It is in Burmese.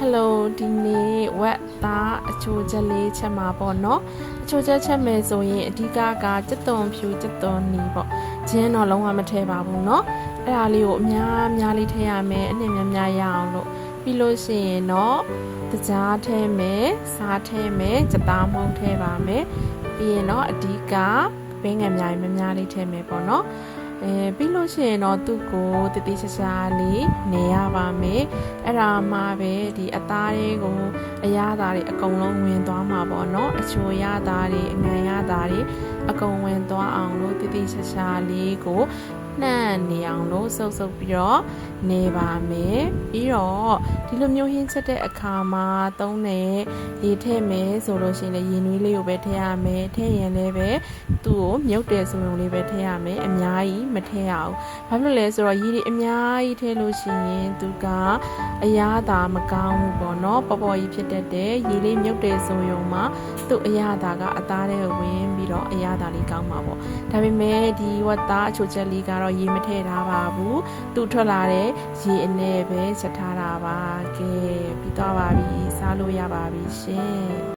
Hello ဒီနေ့ဝက်သားအချိုချက်လေးချက်မှာပေါ့နော်အချိုချက်ချက်မယ်ဆိုရင်အဓိကကစက်သွန်ဖြူစက်သွန်နီပေါ့ဂျင်းတော့လုံးဝမထည့်ပါဘူးเนาะအဲ့ဒါလေးကိုအများလေးထည့်ရမယ်အနှစ်များရအောင်လို့ပြီးလို့ရှိရင်တော့တကြားထည့်မယ်စားထည့်မယ်စသားမုံထည့်ပါမယ်ပြီးရင်တော့အဓိကဘင်းငယ်များလေးထည့်မယ်ပေါ့နော်ပြီးလို့ရှိရင်တော့သူ့ကိုတတိချာချာလေးနေရပါမယ်အဲ့ဒါမှပဲဒီအသားတွေကိုအရသာတွေအကုန်လုံးဝင်သွားမှာပေါ့နော်အချိုရသာတွေအငံရသာတွေအကုန်ဝင်သွားအောင်လို့တတိချာချာလေးကိုနှံ့နေအောင်လို့စုပ်ပြီးတော့နေပါမယ်ပြီးတော့ဒီလိုမျိုးဟင်းချက်တဲ့အခါမှာသုံးတဲ့ရေထည့်မယ်ဆိုလို့ရှိရင်ရေနွေးလေးကိုပဲထည့်ရမယ်ထည့်ရင်လည်းပဲသူ့ကိုမြုပ်တယ်ဆိုရင်လေးပဲထည့်ရမယ်အများကြီးမထည့်ရအောင်ဘာဖြစ်လို့လဲဆိုတော့ရေတွေအများကြီးထည့်လို့ရှိရင်သူကအရာသာမကောင်းဘူးပေါ့နော်ပေါ်ကြီးဖြစ်တတ်တယ်ရေလေးမြုပ်တယ်ဆိုရုံမှာသူ့အရာသာကအသားထဲကိုဝင်ပြီးတော့အရာသာလေးကောင်းမှာပေါ့ဒါပေမဲ့ဒီဝက်သားအချိုချက်လေးကတော့ရေမထည့်ထားပါဘူးသူ့ထွက်လာတဲ့ရေအနဲ့ပဲချက်ထားတာပါကဲပြီးတော့ပါပြီစားလို့ရပါပြီရှင်